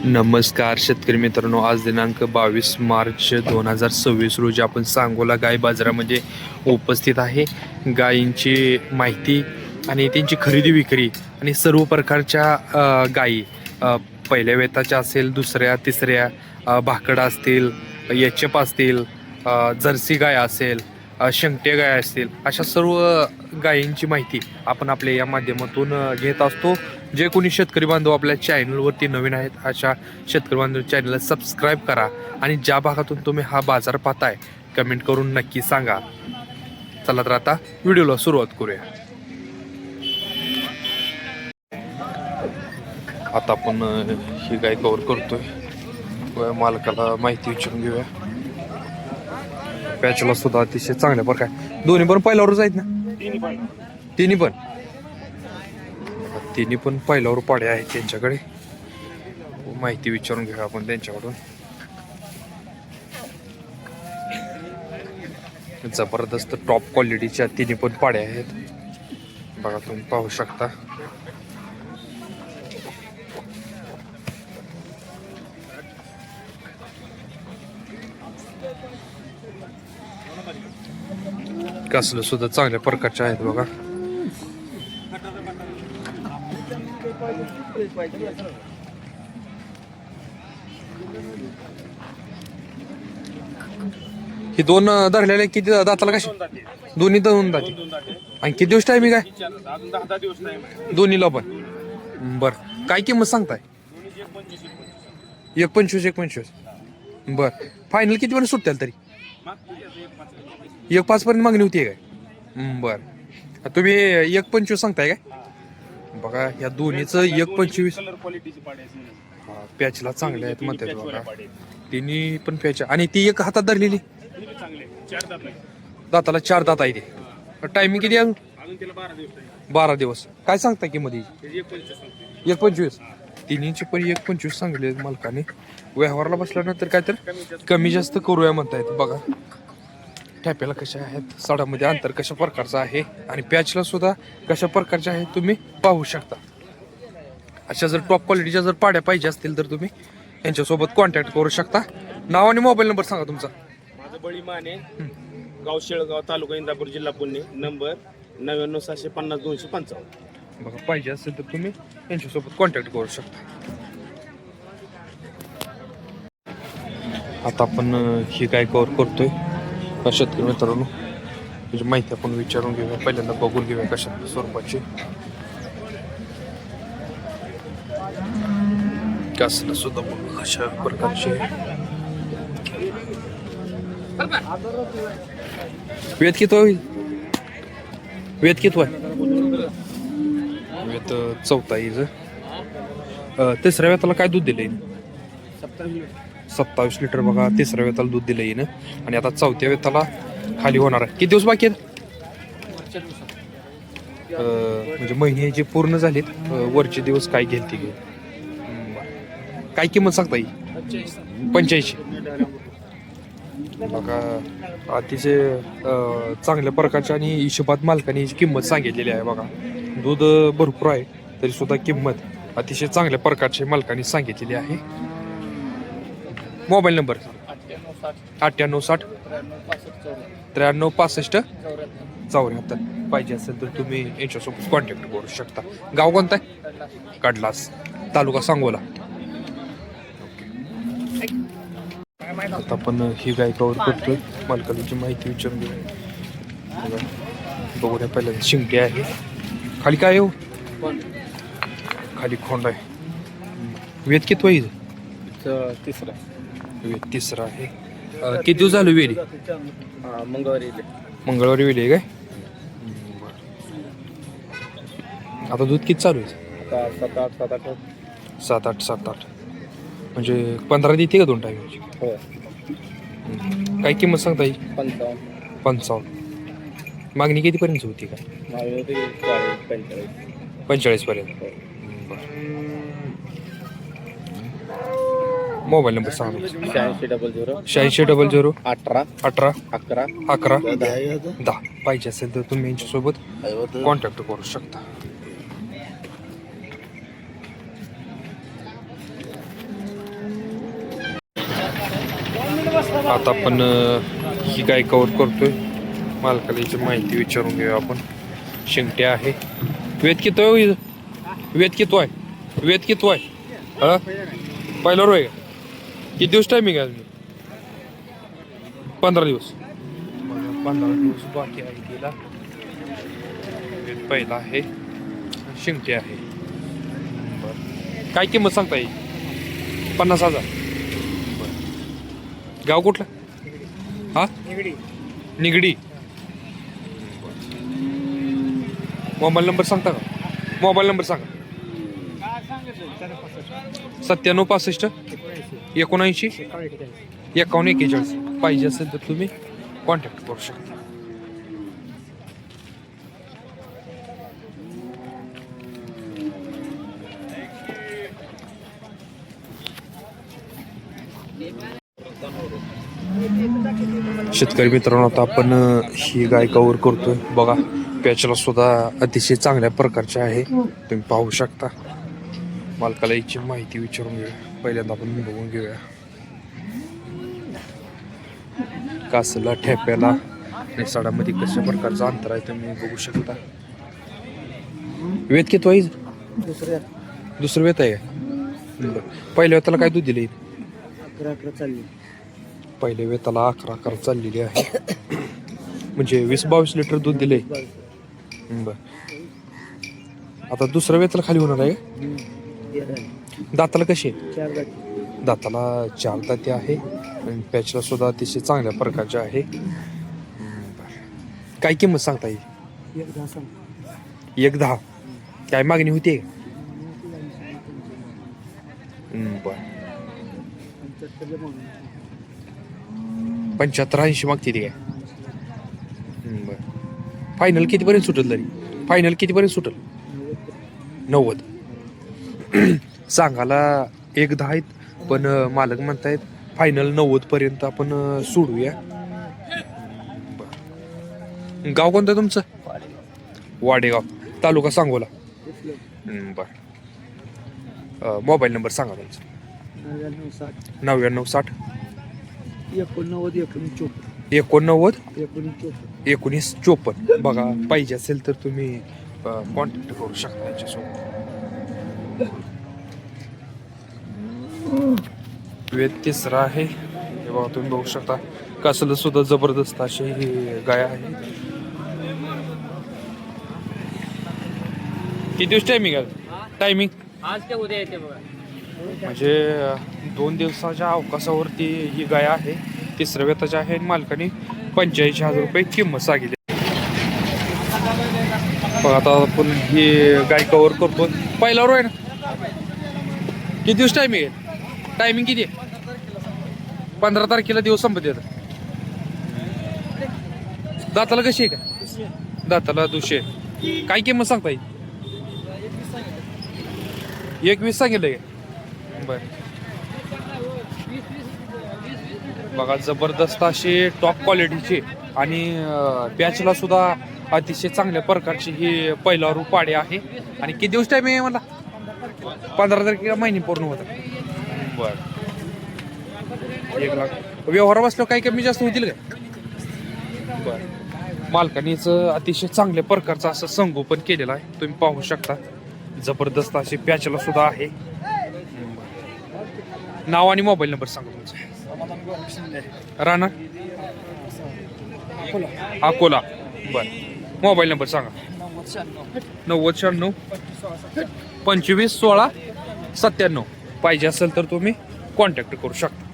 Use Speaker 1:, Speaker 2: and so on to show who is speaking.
Speaker 1: नमस्कार शेतकरी मित्रांनो, आज दिनांक 22 मार्च 2026 रोजी आपण सांगोला गाय बाजारामध्ये उपस्थित आहे. गायींची माहिती आणि त्यांची खरेदी विक्री आणि सर्व प्रकारच्या गायी, पहिल्या वेताच्या असेल, दुसऱ्या तिसऱ्या, भाकडा असतील, एचएफ असतील, जर्सी गाय असेल, शंकटे गाय असतील, अशा सर्व गायींची माहिती आपण आपल्या या माध्यमातून घेत असतो. जे कोणी शेतकरी बांधव आपल्या चॅनलवरती नवीन आहेत, अशा शेतकरी बांधव चॅनलला सबस्क्राईब करा आणि ज्या भागातून तुम्ही हा बाजार पाहताय कमेंट करून नक्की सांगा. चला तर आता व्हिडिओला सुरुवात करूया. आता आपण ही गाय कव्हर करतोय, मालकाला माहिती विचारून घेऊया. पॅचला सुद्धा अतिशय चांगल्या प्रकारे दोन्ही पण पहिल्यावरच आहेत ना, तिन्ही पण पहिल्यावर पाड्या आहेत त्यांच्याकडे. माहिती विचारून घेऊया आपण त्यांच्याकडून. जबरदस्त टॉप क्वालिटीच्या तिन्ही पण पाड्या आहेत, बघा तुम्ही पाहू शकता. कासलं सुद्धा चांगल्या प्रकारचे आहेत बघा. ही दोन धरलेले किती दाताला कशी? दोन्ही दोन दाते. आणि किती दिवस टाइमिंग आहे दोन्हीला पण? बर, काय किंमत सांगताय? 1.25 बर. फायनल किती पर्यंत सुटतील तरी? 1.5 पर्यंत मागणी होती काय? बर, तुम्ही 1.25 सांगताय काय? बघा या दोन्हीचं 1.25. पॅचला चांगले आहेत म्हणतात बघा, तिन्ही पण पॅच. आणि ती एक हातात धरलेली दाताला 4 दात आहे. ते टायमिंग किती आहे? 12 दिवस. काय सांगता की मध्ये? 1.25. तिन्हीची पण 1.25 सांगले मालकाने. व्यवहारला बसल्यानंतर काय तर कमी जास्त करूया म्हणतायत. बघा ठॅप्याला कशा आहेत, साडामध्ये अंतर कशा प्रकारचं आहे आणि पॅचला सुद्धा कशा प्रकारचे आहे तुम्ही पाहू शकता. अशा जर टॉप क्वालिटीच्या जर पाड्या पाहिजे असतील तर तुम्ही यांच्यासोबत कॉन्टॅक्ट करू शकता. नाव आणि मोबाईल नंबर सांगा तुमचा.
Speaker 2: माझं बळी माने, गाव शेळगाव, तालुका इंदापूर, जिल्हा पुणे. नंबर 99,750,255.
Speaker 1: बघा पाहिजे असेल तर तुम्ही यांच्यासोबत कॉन्टॅक्ट करू शकता. आता आपण ही काय कव्हर करतोय शेतकरी मित्रांनो, त्याची माहिती आपण विचारून घेऊया. पहिल्यांदा बघून घेऊया कशा स्वरूपाची. कासला सुद्धा अशा प्रकारचे. वेद किती होईल? वेद किती आहे? वेद 4था येईल. तिसऱ्या वेताला काय दूध दिलंय? 27 लिटर बघा. तिसऱ्या वेताला दूध दिलं येईन आणि आता 4थ्या वेताला खाली होणार आहे. किती दिवस बाकी आहेत? म्हणजे महिने जे पूर्ण झालेत, वरचे दिवस काय घेईल ती घेईल. काय किंमत सांगता येईल? 85. बघा अतिशय चांगल्या प्रकारच्या आणि हिशोबात मालकाने याची किंमत सांगितलेली आहे. बघा दूध भरपूर आहे तरी सुद्धा किंमत अतिशय चांगल्या प्रकारची मालकाने सांगितलेली आहे. Mobile number 9860 93 65 74. पाहिजे असेल तर तुम्ही यांच्यासोबत कॉन्टॅक्ट करू शकता. गाव कोणतं आहे? कडलास, तालुका सांगोला. आता आपण ही गाय कव्हर करतोय, मालकाची माहिती विचारून घेऊ. बघूया पहिल्यांदा शिंगटे आहे. खाली काय येऊ? खाली खोंड आहे. वेद किती होईल?
Speaker 2: तिसरा.
Speaker 1: वेद 3रा आहे. किती दिवस झाले वेली? मंगळवारी वेली आहे काय? आता दूध किती चालू आहे? 7-8 म्हणजे 15 देते का 2 टायमाची?
Speaker 2: हो.
Speaker 1: काय किंमत सांगता येईल? 55. मागणी कितीपर्यंत होती काय? 45 पर्यंत. मोबाईल नंबर सांगा. 8600 18 11 10. पाहिजे असेल तर तुम्ही यांच्यासोबत कॉन्टॅक्ट करू शकता. आता आपण ही गाय कवर करतोय. मालकाला याची माहिती विचारून घेऊया आपण. शिंगटे आहे. वेद किती आहे? वेद किती आहे? वेद किती आहे? हा पहिला रोय का? किती दिवस टायमिंग आहे? 15 दिवस. 15 दिवस बाकी आहे तिला. वेद पहिला आहे. शिंगटे आहे. काय किंमत सांगता येईल? 50,000. गाव कुठलं? हा निगडी. मोबाईल नंबर सांगता का? मोबाईल नंबर सांगा. 9765 79 5141. पाहिजे असेल तर तुम्ही कॉन्टॅक्ट करू शकता. शेतकरी मित्रांनो, आता आपण ही गाय कवर करतोय. बघा, पॅचला सुद्धा अतिशय चांगल्या प्रकारचे आहे. तुम्ही पाहू शकता. मालकाला याची माहिती विचारून घेऊया. पहिल्यांदा आपण बघून घेऊया. कासला, ठेप्याला आणि साडामध्ये कशा प्रकारचं अंतर आहे तुम्ही बघू शकता. वेत किती वाईज? दुसरं वेत आहे का? पहिल्या वेताला काय दूध दिले?
Speaker 3: 11 चालली.
Speaker 1: पहिल्या वेताला 11 चाललेली आहे. म्हणजे 20-22 लिटर दूध दिले. बर. आता दुसऱ्या वेताला खाली होणार आहे. दाताला कशी आहे?
Speaker 3: 4 जाती.
Speaker 1: दाताला 4 दाते आहे. आणि पॅचला सुद्धा अतिशय चांगल्या प्रकारचे आहे. काय किंमत सांगता येईल?
Speaker 3: 1 10 सांग.
Speaker 1: 1.10. काय मागणी होती? बर. 75-80 मागते ती काय? बर. फायनल कितीपर्यंत सुटेल तरी? फायनल कितीपर्यंत सुटेल? 90. सांगायला 1.10 आहेत, पण मालक म्हणतायत फायनल 90 पर्यंत आपण सोडूया. गाव कोणतं तुमचं? वाडेगाव, तालुका सांगोला. बर. मोबाईल नंबर सांगा तुमचा. 9960 89 1954. बघा, पाहिजे असेल तर तुम्ही कॉन्टॅक्ट करू शकता याच्यासोबत. वेद तिसरा आहे. हे बघा, तुम्ही बघू शकता. कासलं सुद्धा जबरदस्त अशी ही गाय आहे. किती दिवस टायमिंग आहे? टायमिंग
Speaker 3: आज ते उद्या येते बघा.
Speaker 1: म्हणजे 2 दिवसाच्या अवकाशावरती ही गाय आहे. तिसऱ्या वेताची आहे. मालकाने 85,000 रुपये किंमत सांगितली. बघा, आता आपण ही गाय कव्हर करतो. पहिला रो आहे ना? किती दिवस टायमिंग आहे? टायमिंग किती आहे? 15 तारखेला दिवस संपत येतात. दाताला कशी आहे का? दाताला 200. काय किंमत सांगता येईल? 21 सांगितलं का? बर. बघा, जबरदस्त अशी टॉप क्वालिटीची आणि पॅचला सुद्धा अतिशय चांगल्या प्रकारची ही पहिला रू पाडे आहे. आणि किती दिवस टाइम आहे मला? 15 तारखेला महिने पूर्ण होतात. बर. 1 लाख व्यवहार बसल्यावर काही कमी जास्त होतील का? बर. मालकानीच अतिशय चांगल्या प्रकारचं असं संगोपन केलेलं आहे. तुम्ही पाहू शकता. जबरदस्त अशी पॅचला सुद्धा आहे. नाव आणि मोबाईल नंबर सांगा तुमचा. राणा अकोला. बर. मोबाईल नंबर सांगा. 9096 25 16 97. पाहिजे असेल तर तुम्ही कॉन्टॅक्ट करू शकता.